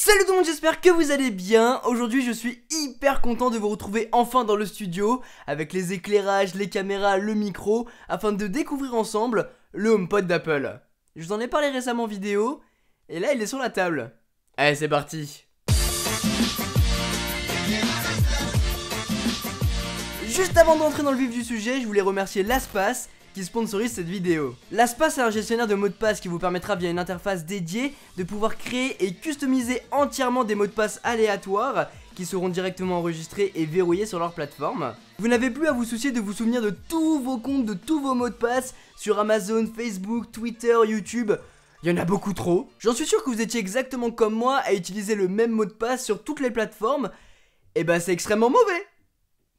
Salut tout le monde, j'espère que vous allez bien. Aujourd'hui je suis hyper content de vous retrouver enfin dans le studio avec les éclairages, les caméras, le micro afin de découvrir ensemble le HomePod d'Apple. Je vous en ai parlé récemment en vidéo et là il est sur la table. Allez, c'est parti. Juste avant d'entrer dans le vif du sujet, je voulais remercier LastPass qui sponsorise cette vidéo. LastPass est un gestionnaire de mots de passe qui vous permettra via une interface dédiée de pouvoir créer et customiser entièrement des mots de passe aléatoires qui seront directement enregistrés et verrouillés sur leur plateforme. Vous n'avez plus à vous soucier de vous souvenir de tous vos comptes, de tous vos mots de passe sur Amazon, Facebook, Twitter, YouTube. Il y en a beaucoup trop. J'en suis sûr que vous étiez exactement comme moi à utiliser le même mot de passe sur toutes les plateformes. Et bah c'est extrêmement mauvais.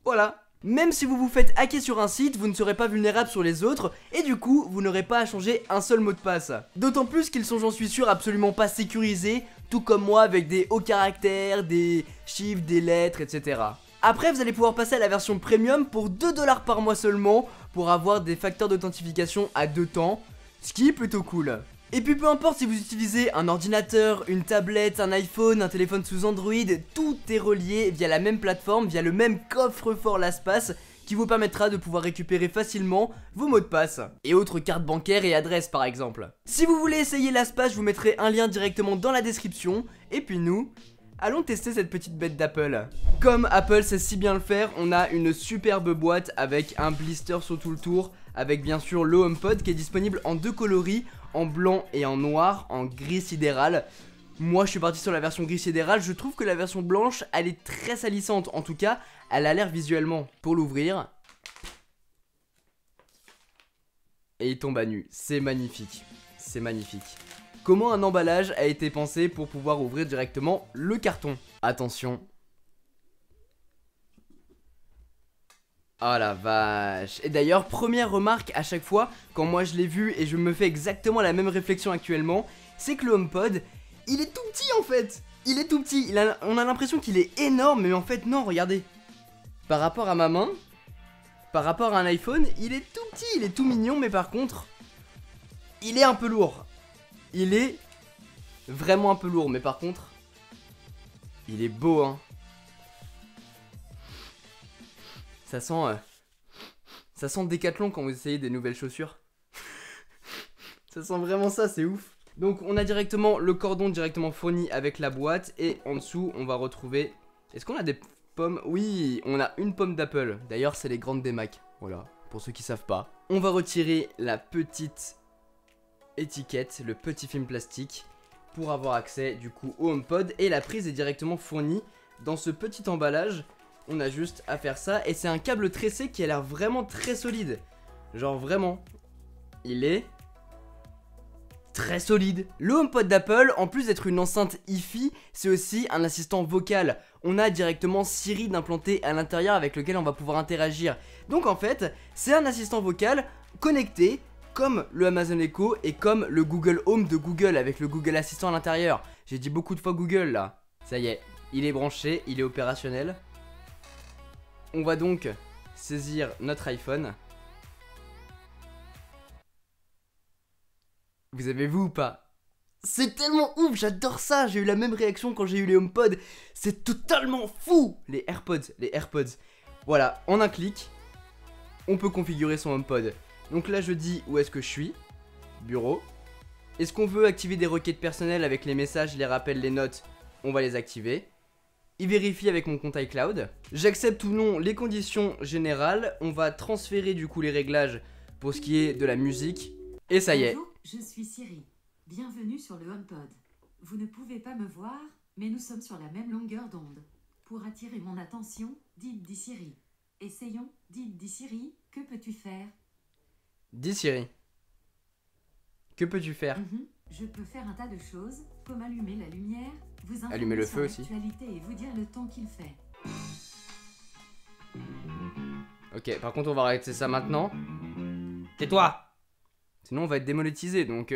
Voilà. Même si vous vous faites hacker sur un site, vous ne serez pas vulnérable sur les autres et du coup, vous n'aurez pas à changer un seul mot de passe. D'autant plus qu'ils sont, j'en suis sûr, absolument pas sécurisés, tout comme moi avec des hauts caractères, des chiffres, des lettres, etc. Après, vous allez pouvoir passer à la version premium pour 2$ par mois seulement pour avoir des facteurs d'authentification à 2 temps, ce qui est plutôt cool. Et puis peu importe si vous utilisez un ordinateur, une tablette, un iPhone, un téléphone sous Android, tout est relié via la même plateforme, via le même coffre-fort LastPass qui vous permettra de pouvoir récupérer facilement vos mots de passe et autres cartes bancaires et adresses par exemple. Si vous voulez essayer LastPass, je vous mettrai un lien directement dans la description. Et puis nous, allons tester cette petite bête d'Apple. Comme Apple sait si bien le faire, on a une superbe boîte avec un blister sur tout le tour, avec bien sûr le HomePod qui est disponible en 2 coloris, en blanc et en noir, en gris sidéral. Moi je suis parti sur la version gris sidéral, je trouve que la version blanche elle est très salissante, en tout cas elle a l'air visuellement. Pour l'ouvrir, et il tombe à nu, c'est magnifique, c'est magnifique. Comment un emballage a été pensé pour pouvoir ouvrir directement le carton? Attention. Oh la vache. Et d'ailleurs, première remarque à chaque fois, quand moi je l'ai vu et je me fais exactement la même réflexion actuellement, c'est que le HomePod, il est tout petit en fait. Il est tout petit, on a l'impression qu'il est énorme, mais en fait non, regardez. Par rapport à ma main, par rapport à un iPhone, il est tout petit, il est tout mignon, mais par contre, il est un peu lourd. Il est vraiment un peu lourd, mais par contre, il est beau hein. Ça sent Décathlon quand vous essayez des nouvelles chaussures. Ça sent vraiment ça, c'est ouf. Donc on a directement le cordon directement fourni avec la boîte. Et en dessous on va retrouver... Est-ce qu'on a des pommes? Oui, on a une pomme d'Apple. D'ailleurs c'est les grandes des Mac. Voilà, pour ceux qui savent pas. On va retirer la petite étiquette, le petit film plastique, pour avoir accès du coup au HomePod. Et la prise est directement fournie dans ce petit emballage. On a juste à faire ça et c'est un câble tressé qui a l'air vraiment très solide. Genre vraiment, il est très solide. Le HomePod d'Apple, en plus d'être une enceinte Hi-Fi, c'est aussi un assistant vocal. On a directement Siri d'implanté à l'intérieur avec lequel on va pouvoir interagir. Donc en fait, c'est un assistant vocal connecté comme le Amazon Echo et comme le Google Home de Google avec le Google Assistant à l'intérieur. J'ai dit beaucoup de fois Google là. Ça y est, il est branché, il est opérationnel. On va donc saisir notre iPhone. Vous avez vu ou pas? C'est tellement ouf, j'adore ça. J'ai eu la même réaction quand j'ai eu les HomePod. C'est totalement fou. Les AirPods. Voilà, en un clic, on peut configurer son HomePod. Donc là je dis où est-ce que je suis. Bureau. Est-ce qu'on veut activer des requêtes personnelles avec les messages, les rappels, les notes? On va les activer. Il vérifie avec mon compte iCloud. J'accepte ou non les conditions générales. On va transférer du coup les réglages pour ce qui est de la musique. Et ça y est. Bonjour, je suis Siri. Bienvenue sur le HomePod. Vous ne pouvez pas me voir, mais nous sommes sur la même longueur d'onde. Pour attirer mon attention, dis Siri. Essayons, dis Siri, que peux-tu faire? Dis Siri. Que peux-tu faire? Je peux faire un tas de choses, comme allumer la lumière, vous informer allumer le sur feu aussi. l'actualité et vous dire le temps qu'il fait. Ok, par contre on va arrêter ça maintenant. Tais-toi! Sinon on va être démonétisé donc...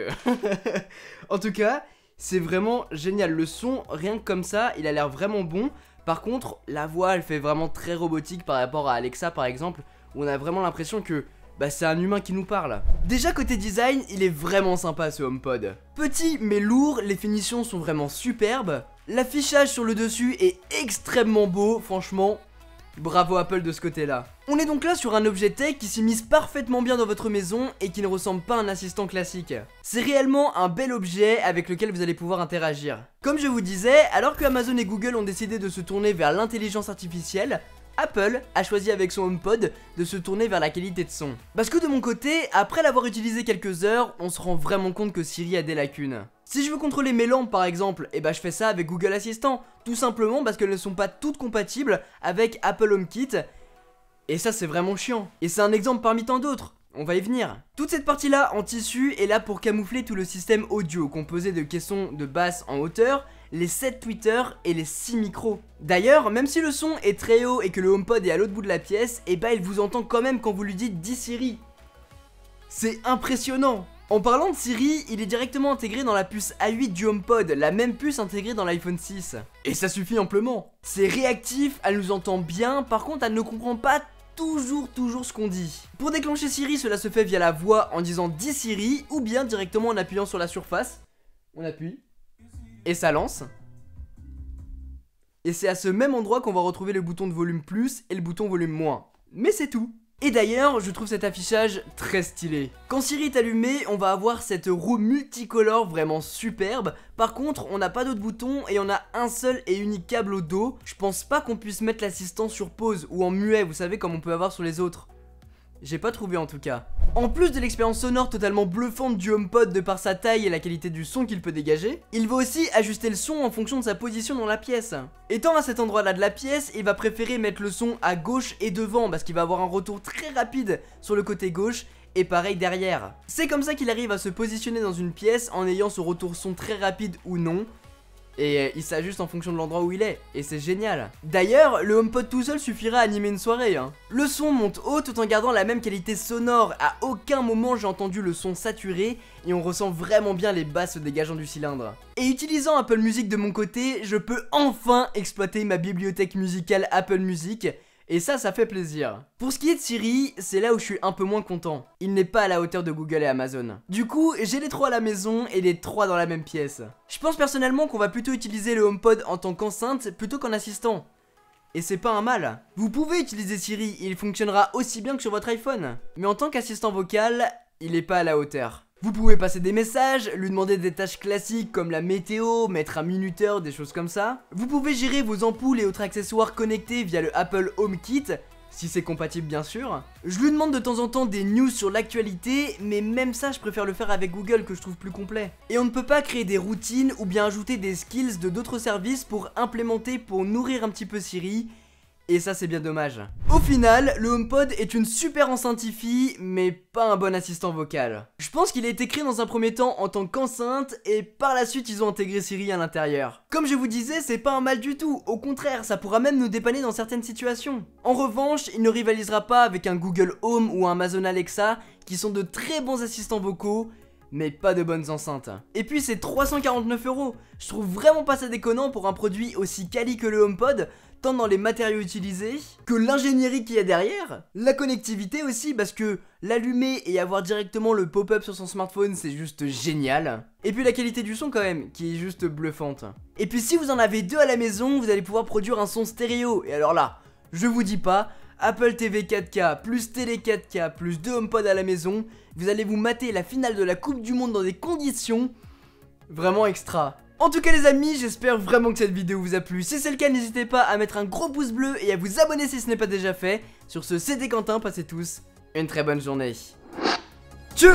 En tout cas, c'est vraiment génial. Le son, rien que comme ça, il a l'air vraiment bon. Par contre, la voix elle fait vraiment très robotique par rapport à Alexa par exemple, où on a vraiment l'impression que... bah c'est un humain qui nous parle. Déjà côté design, il est vraiment sympa ce HomePod. Petit mais lourd, les finitions sont vraiment superbes. L'affichage sur le dessus est extrêmement beau, franchement. Bravo Apple de ce côté-là. On est donc là sur un objet tech qui s'immisce parfaitement bien dans votre maison et qui ne ressemble pas à un assistant classique. C'est réellement un bel objet avec lequel vous allez pouvoir interagir. Comme je vous disais, alors que Amazon et Google ont décidé de se tourner vers l'intelligence artificielle, Apple a choisi avec son HomePod de se tourner vers la qualité de son. Parce que de mon côté, après l'avoir utilisé quelques heures, on se rend vraiment compte que Siri a des lacunes. Si je veux contrôler mes lampes par exemple, et bah je fais ça avec Google Assistant, tout simplement parce qu'elles ne sont pas toutes compatibles avec Apple HomeKit, et ça c'est vraiment chiant. Et c'est un exemple parmi tant d'autres, on va y venir. Toute cette partie là en tissu est là pour camoufler tout le système audio composé de caissons de basse en hauteur, les 7 tweeters et les 6 micros. D'ailleurs, même si le son est très haut et que le HomePod est à l'autre bout de la pièce, et bah il vous entend quand même quand vous lui dites « Dis Siri ». C'est impressionnant. En parlant de Siri, il est directement intégré dans la puce A8 du HomePod, la même puce intégrée dans l'iPhone 6. Et ça suffit amplement. C'est réactif, elle nous entend bien, par contre elle ne comprend pas toujours ce qu'on dit. Pour déclencher Siri, cela se fait via la voix en disant « Dis Siri » ou bien directement en appuyant sur la surface. On appuie. Et ça lance. Et c'est à ce même endroit qu'on va retrouver le bouton de volume plus et le bouton volume moins. Mais c'est tout. Et d'ailleurs, je trouve cet affichage très stylé. Quand Siri est allumée, on va avoir cette roue multicolore vraiment superbe. Par contre, on n'a pas d'autres boutons et on a un seul et unique câble au dos. Je pense pas qu'on puisse mettre l'assistant sur pause ou en muet, vous savez, comme on peut avoir sur les autres. J'ai pas trouvé en tout cas. En plus de l'expérience sonore totalement bluffante du HomePod de par sa taille et la qualité du son qu'il peut dégager, il va aussi ajuster le son en fonction de sa position dans la pièce. Étant à cet endroit là de la pièce, il va préférer mettre le son à gauche et devant parce qu'il va avoir un retour très rapide sur le côté gauche et pareil derrière. C'est comme ça qu'il arrive à se positionner dans une pièce en ayant ce retour son très rapide ou non. Et il s'ajuste en fonction de l'endroit où il est, et c'est génial. D'ailleurs, le HomePod tout seul suffira à animer une soirée, hein. Le son monte haut tout en gardant la même qualité sonore, à aucun moment j'ai entendu le son saturé, et on ressent vraiment bien les basses se dégageant du cylindre. Et utilisant Apple Music de mon côté, je peux enfin exploiter ma bibliothèque musicale Apple Music, et ça fait plaisir. Pour ce qui est de Siri, c'est là où je suis un peu moins content. Il n'est pas à la hauteur de Google et Amazon. Du coup, j'ai les 3 à la maison et les 3 dans la même pièce. Je pense personnellement qu'on va plutôt utiliser le HomePod en tant qu'enceinte plutôt qu'en assistant. Et c'est pas un mal. Vous pouvez utiliser Siri, il fonctionnera aussi bien que sur votre iPhone. Mais en tant qu'assistant vocal, il n'est pas à la hauteur. Vous pouvez passer des messages, lui demander des tâches classiques comme la météo, mettre un minuteur, des choses comme ça. Vous pouvez gérer vos ampoules et autres accessoires connectés via le Apple HomeKit, si c'est compatible bien sûr. Je lui demande de temps en temps des news sur l'actualité, mais même ça je préfère le faire avec Google que je trouve plus complet. Et on ne peut pas créer des routines ou bien ajouter des skills de d'autres services pour implémenter, pour nourrir un petit peu Siri. Et ça c'est bien dommage. Au final, le HomePod est une super enceinte hi-fi, mais pas un bon assistant vocal. Je pense qu'il a été créé dans un premier temps en tant qu'enceinte, et par la suite ils ont intégré Siri à l'intérieur. Comme je vous disais, c'est pas un mal du tout, au contraire, ça pourra même nous dépanner dans certaines situations. En revanche, il ne rivalisera pas avec un Google Home ou un Amazon Alexa, qui sont de très bons assistants vocaux, mais pas de bonnes enceintes. Et puis c'est 349 €. Je trouve vraiment pas ça déconnant pour un produit aussi quali que le HomePod, tant dans les matériaux utilisés, que l'ingénierie qu'il y a derrière, la connectivité aussi, parce que l'allumer et avoir directement le pop-up sur son smartphone, c'est juste génial. Et puis la qualité du son quand même, qui est juste bluffante. Et puis si vous en avez 2 à la maison, vous allez pouvoir produire un son stéréo, et alors là, je vous dis pas, Apple TV 4K, plus télé 4K, plus 2 HomePod à la maison, vous allez vous mater la finale de la Coupe du Monde dans des conditions vraiment extra. En tout cas les amis, j'espère vraiment que cette vidéo vous a plu. Si c'est le cas, n'hésitez pas à mettre un gros pouce bleu et à vous abonner si ce n'est pas déjà fait. Sur ce, c'était Quentin, passez tous une très bonne journée. Tchou.